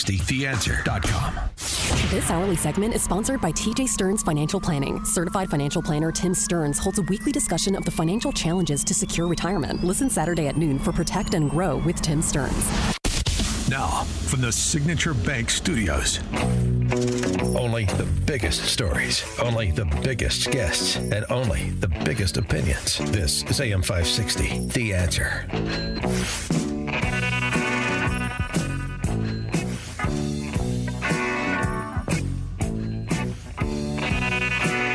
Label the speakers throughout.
Speaker 1: economist.com.
Speaker 2: This hourly segment is sponsored by TJ Stearns Financial Planning. Certified financial planner Tim Stearns holds a weekly discussion of the financial challenges to secure retirement. Listen Saturday at noon for Protect and Grow with Tim Stearns.
Speaker 1: Now, from the Signature Bank Studios. Only the biggest stories, only the biggest guests, and only the biggest opinions. This is AM 560, The Answer.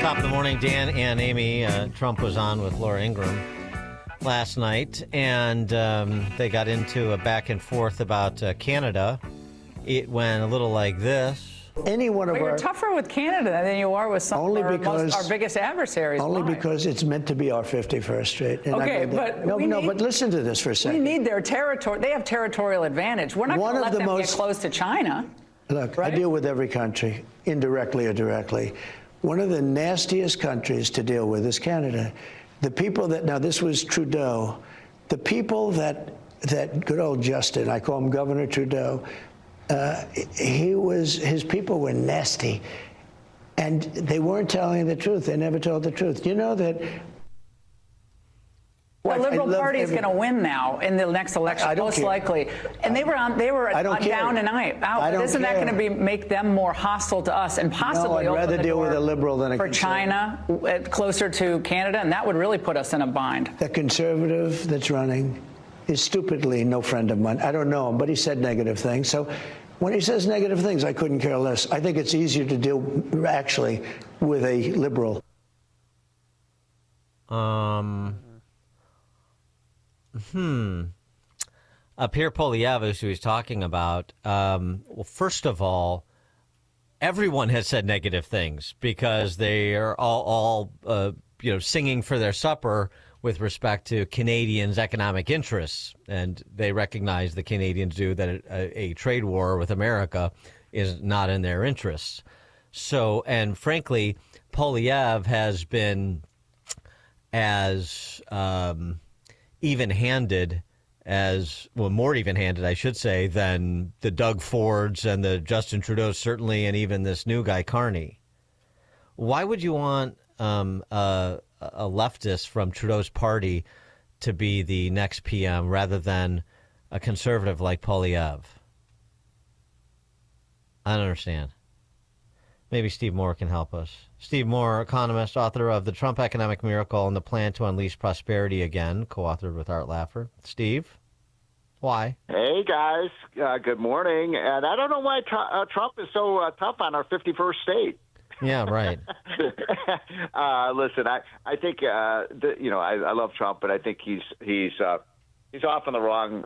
Speaker 3: Top of the morning, Dan and Amy. Trump was on with Laura Ingraham last night, and they got into a back and forth about Canada. It went a little like this.
Speaker 4: Any one of
Speaker 5: You're
Speaker 4: our
Speaker 5: tougher with Canada than you are with some of our biggest adversaries.
Speaker 4: Only because it's meant to be our 51st state. And
Speaker 5: okay, but
Speaker 4: but listen to this for a second.
Speaker 5: We need their territory. They have territorial advantage. We're not going to let them get close to China.
Speaker 4: Look,
Speaker 5: right?
Speaker 4: I deal with every country, indirectly or directly. One of the nastiest countries to deal with is Canada. The people that, now this was Trudeau, the people that good old Justin, I call him Governor Trudeau, his people were nasty, and they weren't telling the truth. They never told the truth. You know that.
Speaker 5: The Liberal Party is going to win now in the next election, most likely. And they were down and out. Isn't that going to make them more hostile to us and possibly
Speaker 4: I'd rather deal with a liberal than a
Speaker 5: for China, closer to Canada, and that would really put us in a bind.
Speaker 4: The conservative that's running is stupidly no friend of mine. I don't know him, but he said negative things. So when he says negative things, I couldn't care less. I think it's easier to deal, actually, with a liberal.
Speaker 3: Pierre Poilievre, who he's talking about, well, first of all, everyone has said negative things because they are all singing for their supper with respect to Canadians' economic interests. And they recognize, the Canadians do, that a trade war with America is not in their interests. So, and frankly, Poilievre has been as even-handed more even-handed, I should say, than the Doug Fords and the Justin Trudeau, certainly, and even this new guy, Carney. Why would you want a leftist from Trudeau's party to be the next PM rather than a conservative like Poilievre? I don't understand. Maybe Steve Moore can help us. Steve Moore, economist, author of The Trump Economic Miracle and the Plan to Unleash Prosperity Again, co-authored with Art Laffer. Steve, why?
Speaker 6: Hey, guys. Good morning. And I don't know why Trump is so tough on our 51st state.
Speaker 3: Yeah, right.
Speaker 6: Listen, I think, I love Trump, but I think he's off on the wrong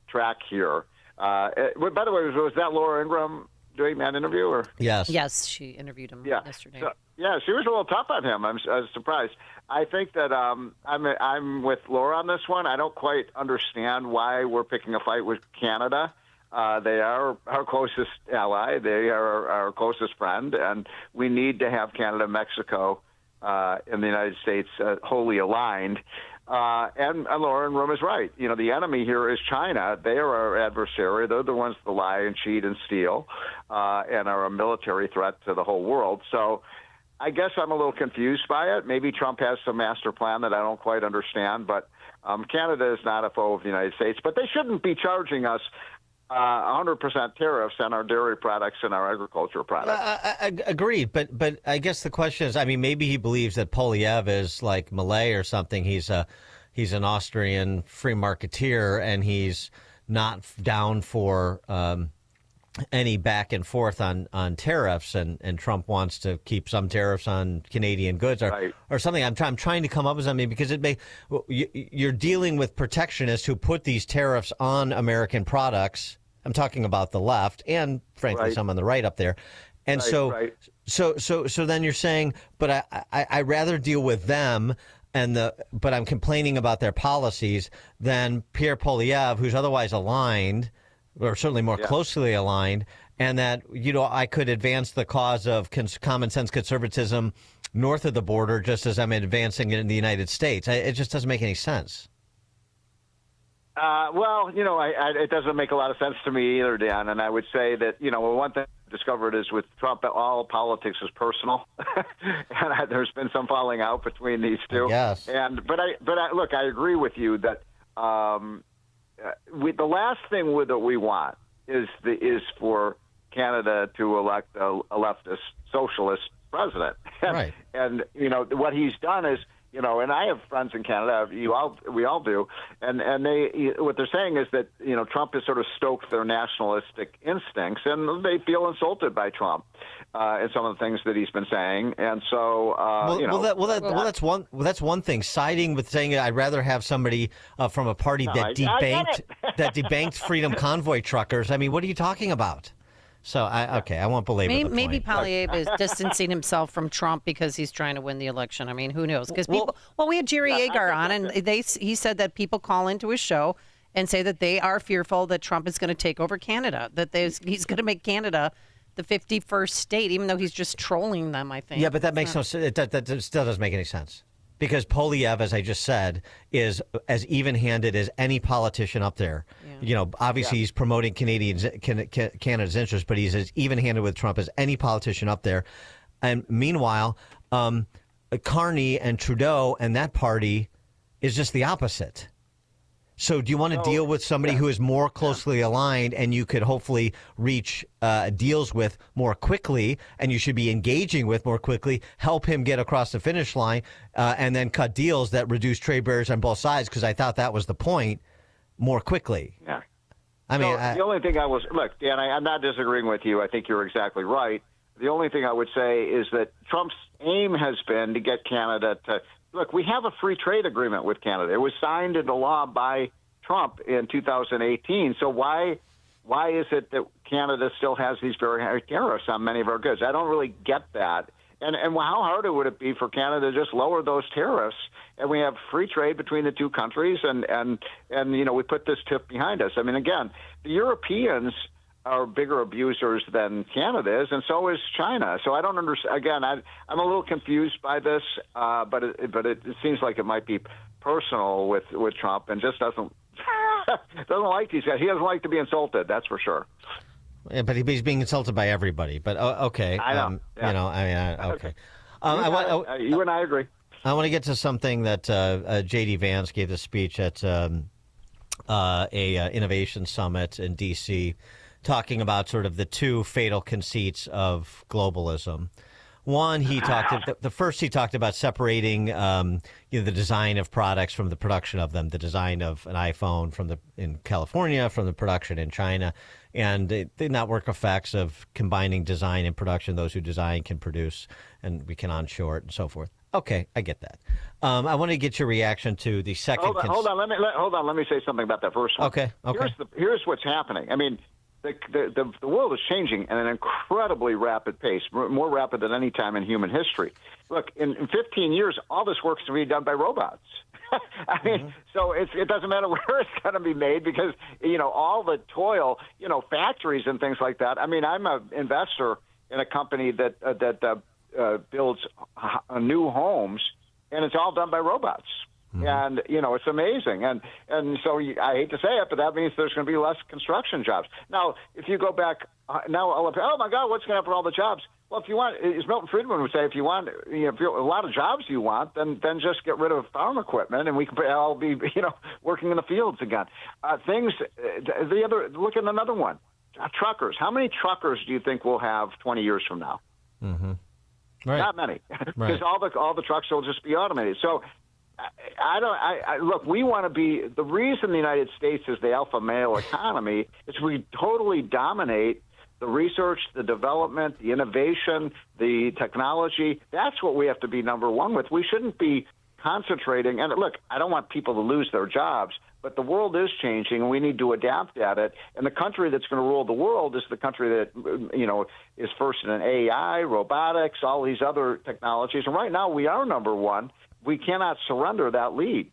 Speaker 6: track here. By the way, was that Laura Ingraham doing that interview? Or?
Speaker 7: Yes, she interviewed him yesterday.
Speaker 6: So, yeah, she was a little tough on him. I was surprised. I think that I'm with Laura on this one. I don't quite understand why we're picking a fight with Canada. They are our closest ally. They are our closest friend, and we need to have Canada and Mexico and the United States wholly aligned. And Laura Ingraham is right. You know, the enemy here is China. They are our adversary. They're the ones that lie and cheat and steal and are a military threat to the whole world. So I guess I'm a little confused by it. Maybe Trump has some master plan that I don't quite understand. But Canada is not a foe of the United States. But they shouldn't be charging us 100% tariffs on our dairy products and our agriculture products.
Speaker 3: Agreed, but I guess the question is, I mean, maybe he believes that Poilievre is like Malay or something. He's an Austrian free marketeer, and he's not down for any back and forth on tariffs, and Trump wants to keep some tariffs on Canadian goods or something. I'm trying to come up with something because you're dealing with protectionists who put these tariffs on American products. I'm talking about the left and, frankly, some on the right up there. And so then you're saying, but I rather deal with them but I'm complaining about their policies than Pierre Poilievre, who's otherwise aligned, or certainly more closely aligned, and that, I could advance the cause of common sense conservatism north of the border just as I'm advancing it in the United States. It just doesn't make any sense.
Speaker 6: Well, it doesn't make a lot of sense to me either, Dan. And I would say that, one thing I discovered is with Trump, all politics is personal. And there's been some falling out between these two.
Speaker 3: Yes.
Speaker 6: But look, I agree with you that the last thing that we want is for Canada to elect a leftist socialist president.
Speaker 3: Right.
Speaker 6: And what he's done is, and I have friends in Canada. We all do, and what they're saying is that Trump has sort of stoked their nationalistic instincts, and they feel insulted by Trump and some of the things that he's been saying, and so
Speaker 3: that's one thing. Siding with saying I'd rather have somebody from a party that debanked Freedom Convoy truckers. I mean, what are you talking about? So, I won't belabor the point.
Speaker 7: Maybe Poilievre is distancing himself from Trump because he's trying to win the election. I mean, who knows? Because we had Jerry Agar on, and he said that people call into his show and say that they are fearful that Trump is going to take over Canada, that he's going to make Canada the 51st state, even though he's just trolling them, I think.
Speaker 3: Yeah, but that makes no sense. That still doesn't make any sense. Because Poilievre, as I just said, is as even-handed as any politician up there. Yeah. Obviously he's promoting Canada's interests, but he's as even-handed with Trump as any politician up there. And meanwhile, Carney and Trudeau and that party is just the opposite. So do you want to deal with somebody who is more closely aligned and you could hopefully reach deals with more quickly, and you should be engaging with more quickly, help him get across the finish line, and then cut deals that reduce trade barriers on both sides, because I thought that was the point, more quickly.
Speaker 6: Yeah.
Speaker 3: I mean,
Speaker 6: the only thing look, Dan, I'm not disagreeing with you. I think you're exactly right. The only thing I would say is that Trump's aim has been to get Canada to look, we have a free trade agreement with Canada. It was signed into law by Trump in 2018. So why is it that Canada still has these very high tariffs on many of our goods? I don't really get that. And how hard would it be for Canada to just lower those tariffs? And we have free trade between the two countries, and we put this tip behind us. I mean, again, the Europeans are bigger abusers than Canada is, and so is China. So I don't understand. Again, I'm a little confused by this, but it seems like it might be personal with Trump, and just doesn't like these guys. He doesn't like to be insulted. That's for sure.
Speaker 3: Yeah, but he's being insulted by everybody. But okay,
Speaker 6: I know.
Speaker 3: Okay.
Speaker 6: You and I agree.
Speaker 3: I want to get to something that J.D. Vance gave the speech at a innovation summit in D.C., talking about sort of the two fatal conceits of globalism. One, he talked about separating the design of products from the production of them, the design of an iPhone in California from the production in China, and the network effects of combining design and production. Those who design can produce, and we can onshore it and so forth. Okay, I get that. I want to get your reaction to the second.
Speaker 6: Hold on. Let me say something about that first one.
Speaker 3: Okay.
Speaker 6: Here's what's happening. I mean, the world is changing at an incredibly rapid pace, more rapid than any time in human history. Look, in 15 years, all this work's to be done by robots. I mean, so it doesn't matter where it's going to be made, because all the toil, factories and things like that. I mean, I'm an investor in a company that builds new homes, and it's all done by robots. And, it's amazing. And so I hate to say it, but that means there's going to be less construction jobs. Now, if you go back now, oh, my God, what's going to happen to all the jobs? Well, if you want, as Milton Friedman would say, if you want, if a lot of jobs you want, then just get rid of farm equipment, and we can all be, working in the fields again. Look at another one. Truckers. How many truckers do you think we'll have 20 years from now?
Speaker 3: Mm-hmm. Right.
Speaker 6: Not many, because all the trucks will just be automated. So look, we want to be, the reason the United States is the alpha male economy is we totally dominate the research, the development, the innovation, the technology. That's what we have to be number one with. We shouldn't be concentrating. And look, I don't want people to lose their jobs, but the world is changing, and we need to adapt at it. And the country that's going to rule the world is the country that, is first in AI, robotics, all these other technologies. And right now we are number one. We cannot surrender that lead.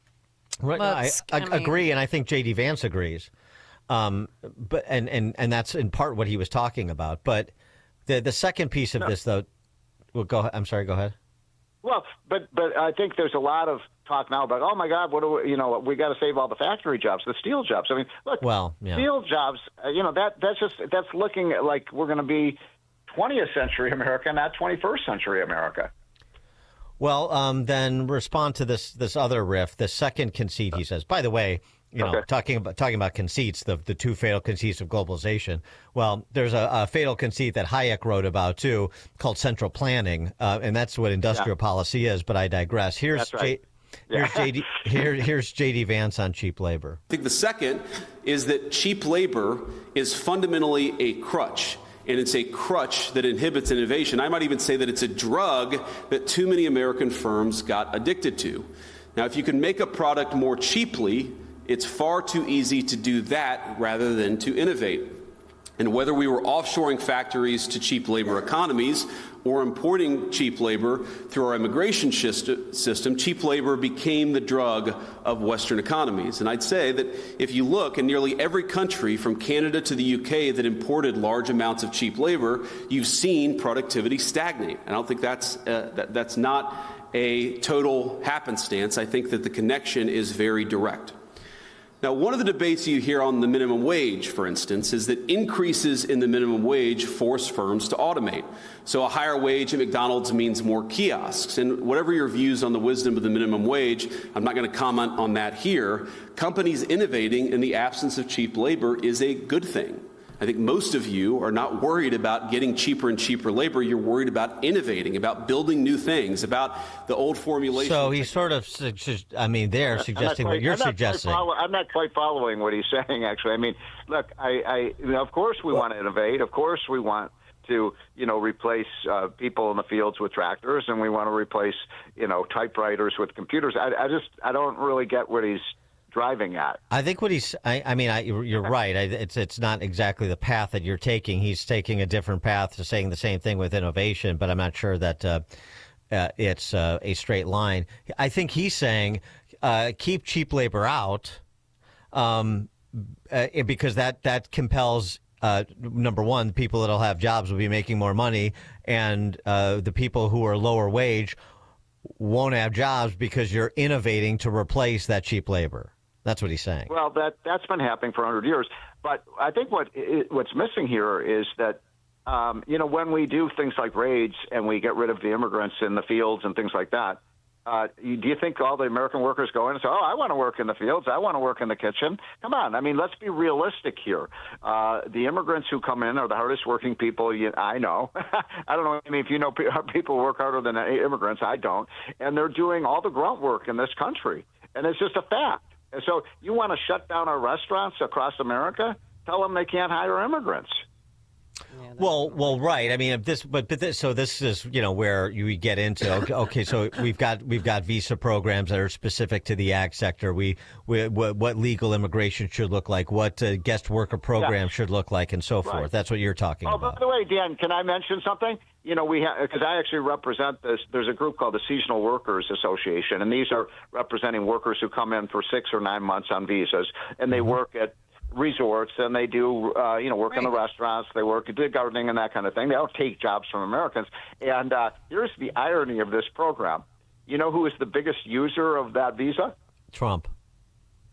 Speaker 3: Right. I agree, and I think J.D. Vance agrees. But that's in part what he was talking about. But the second piece of this, though, go ahead. I'm sorry. Go ahead.
Speaker 6: Well, but I think there's a lot of talk now about, oh my God, what do we got to save all the factory jobs, the steel jobs. I mean, look, steel jobs, that's looking at like we're going to be 20th century America, not 21st century America.
Speaker 3: Well, then respond to this other riff, the second conceit, he says. By the way, talking about conceits, the two fatal conceits of globalization. Well, there's a fatal conceit that Hayek wrote about too, called central planning, and that's what industrial policy is. But I digress. Here's JD Vance on cheap labor.
Speaker 8: I think the second is that cheap labor is fundamentally a crutch. And it's a crutch that inhibits innovation. I might even say that it's a drug that too many American firms got addicted to. Now, if you can make a product more cheaply, it's far too easy to do that rather than to innovate. And whether we were offshoring factories to cheap labor economies or importing cheap labor through our immigration system, cheap labor became the drug of Western economies. And I'd say that if you look in nearly every country from Canada to the UK that imported large amounts of cheap labor, you've seen productivity stagnate. I don't think that's not a total happenstance. I think that the connection is very direct. Now, one of the debates you hear on the minimum wage, for instance, is that increases in the minimum wage force firms to automate. So a higher wage at McDonald's means more kiosks. And whatever your views on the wisdom of the minimum wage, I'm not going to comment on that here. Companies innovating in the absence of cheap labor is a good thing. I think most of you are not worried about getting cheaper and cheaper labor. You're worried about innovating, about building new things, about the old formulation.
Speaker 3: So he's sort of, suggesting what you're suggesting.
Speaker 6: I'm not quite following what he's saying, actually. I mean, look, of course we want to innovate. Of course we want to, replace people in the fields with tractors, and we want to replace, typewriters with computers. I don't really get what he's driving at.
Speaker 3: I think what you're right. It's not exactly the path that you're taking. He's taking a different path to saying the same thing with innovation, but I'm not sure that it's a straight line. I think he's saying keep cheap labor out because that compels, number one, people that'll have jobs will be making more money, and the people who are lower wage won't have jobs because you're innovating to replace that cheap labor. That's what he's saying.
Speaker 6: Well, that's been happening for 100 years. But I think what's missing here is that, when we do things like raids and we get rid of the immigrants in the fields and things like that, do you think all the American workers go in and say, oh, I want to work in the fields, I want to work in the kitchen? Come on. I mean, let's be realistic here. The immigrants who come in are the hardest working people I know. I don't know. I mean, if you know people work harder than immigrants, I don't. And they're doing all the grunt work in this country. And it's just a fact. And so you want to shut down our restaurants across America? Tell them they can't hire immigrants.
Speaker 3: Yeah, well, right. I mean, this is where you get into okay. So we've got visa programs that are specific to the ag sector. What legal immigration should look like, what guest worker program should look like, and so forth. Right. That's what you're talking about.
Speaker 6: By the way, Dan, can I mention something? We have, because I actually represent this. There's a group called the Seasonal Workers Association, and these are representing workers who come in for 6 or 9 months on visas, and they work at resorts, and they do, work in the restaurants. They work at gardening and that kind of thing. They don't take jobs from Americans. And here's the irony of this program. You know who is the biggest user of that visa?
Speaker 3: Trump.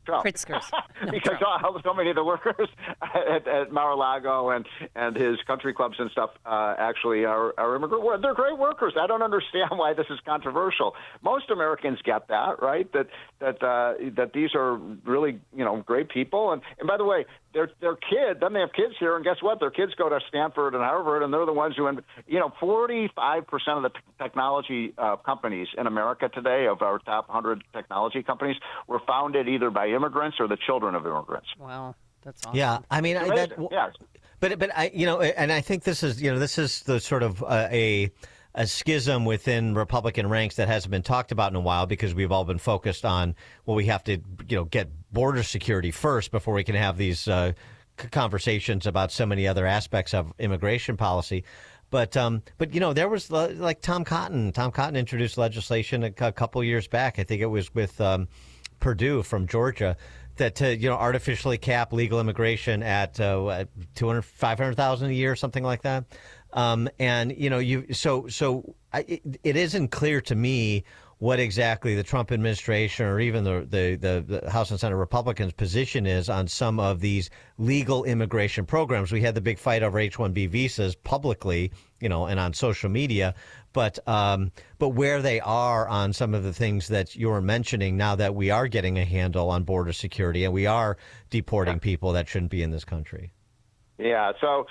Speaker 7: Pritzkers.
Speaker 6: Because so many of the workers at Mar-a-Lago and his country clubs and stuff actually are immigrant. Well, they're great workers. I don't understand why this is controversial. Most Americans get that, right? That these are really great people. And by the way, their kids. Then they have kids here, and guess what? Their kids go to Stanford and Harvard, and they're the ones who 45% of the technology companies in America today, of our top 100 technology companies, were founded either by immigrants or the children of immigrants.
Speaker 7: Wow, that's awesome.
Speaker 3: Yeah, I mean,
Speaker 6: yeah.
Speaker 3: But I and I think this is the sort of a schism within Republican ranks that hasn't been talked about in a while, because we've all been focused on, well, we have to get border security first before we can have these conversations about so many other aspects of immigration policy. But there was like Tom Cotton. Tom Cotton introduced legislation a couple years back. I think it was with Purdue from Georgia, that artificially cap legal immigration at 500,000 a year, something like that. It isn't clear to me what exactly the Trump administration or even the House and Senate Republicans' position is on some of these legal immigration programs. We had the big fight over H-1B visas publicly, and on social media, but where they are on some of the things that you're mentioning now that we are getting a handle on border security and we are deporting people that shouldn't be in this country.
Speaker 6: Yeah, so,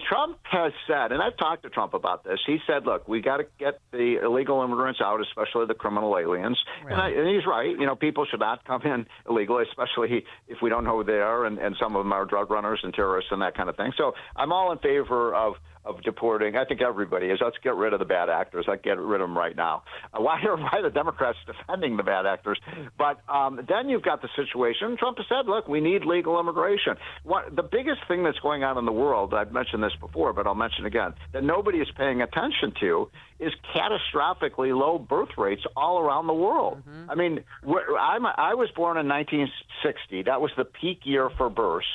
Speaker 6: Trump has said, and I've talked to Trump about this, he said, look, we got to get the illegal immigrants out, especially the criminal aliens. Right. And he's right. People should not come in illegally, especially if we don't know who they are, and some of them are drug runners and terrorists and that kind of thing. So I'm all in favor of deporting. I think everybody is. Let's get rid of the bad actors. Let's get rid of them right now. Why are the Democrats defending the bad actors? But then you've got the situation. Trump has said, look, we need legal immigration. The biggest thing that's going on in the world, I've mentioned this before, but I'll mention again, that nobody is paying attention to is catastrophically low birth rates all around the world. Mm-hmm. I was born in 1960. That was the peak year for births.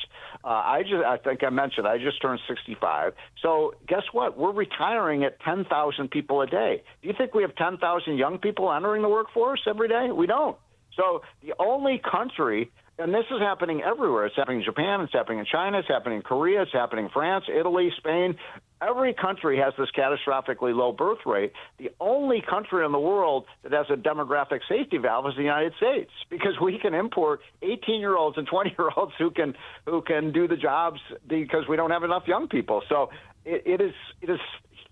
Speaker 6: I think I mentioned I just turned 65. So guess what? We're retiring at 10,000 people a day. Do you think we have 10,000 young people entering the workforce every day? We don't. So the only country, and this is happening everywhere. It's happening in Japan. It's happening in China. It's happening in Korea. It's happening in France, Italy, Spain. Every country has this catastrophically low birth rate. The only country in the world that has a demographic safety valve is the United States, because we can import 18-year-olds and 20-year-olds who can do the jobs because we don't have enough young people. So it is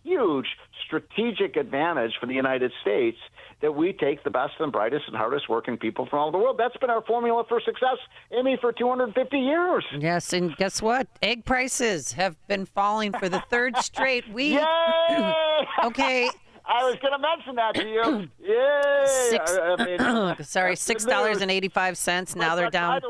Speaker 6: huge strategic advantage for the United States that we take the best and brightest and hardest working people from all over the world. That's been our formula for success, Amy, for 250 years.
Speaker 7: Yes, and guess what? Egg prices have been falling for the third straight week.
Speaker 6: Yay!
Speaker 7: Okay.
Speaker 6: I was going to mention that to you. Yay!
Speaker 7: $6.85. Now they're down.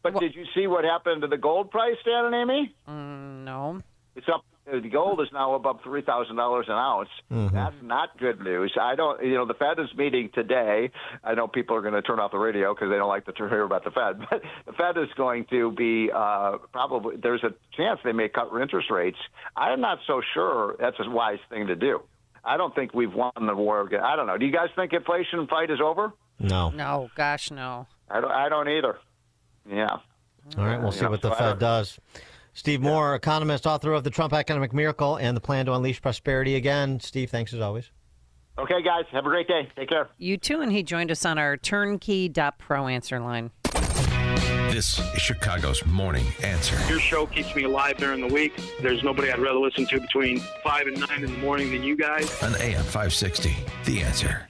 Speaker 6: But did you see what happened to the gold price, Dan and Amy?
Speaker 7: No.
Speaker 6: It's up. The gold is now above $3,000 an ounce. Mm-hmm. That's not good news. The Fed is meeting today. I know people are going to turn off the radio because they don't like to hear about the Fed. But the Fed is going to be probably, there's a chance they may cut interest rates. I'm not so sure that's a wise thing to do. I don't think we've won the war again. I don't know. Do you guys think inflation fight is over?
Speaker 3: No.
Speaker 7: No, gosh, no.
Speaker 6: I don't either. Yeah.
Speaker 3: All right, we'll see what the Fed does. Steve Moore, economist, author of The Trump Economic Miracle and The Plan to Unleash Prosperity. Again, Steve, thanks as always.
Speaker 6: Okay, guys. Have a great day. Take care.
Speaker 7: You too, and he joined us on our turnkey.pro answer line.
Speaker 1: This is Chicago's Morning Answer.
Speaker 9: Your show keeps me alive during the week. There's nobody I'd rather listen to between 5 and 9 in the morning than you guys.
Speaker 1: On AM 560, The Answer.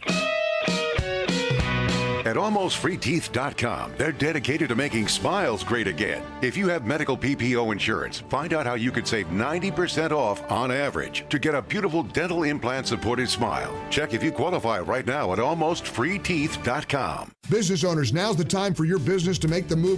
Speaker 10: At AlmostFreeTeeth.com, they're dedicated to making smiles great again. If you have medical PPO insurance, find out how you could save 90% off on average to get a beautiful dental implant-supported smile. Check if you qualify right now at AlmostFreeTeeth.com.
Speaker 11: Business owners, now's the time for your business to make the move to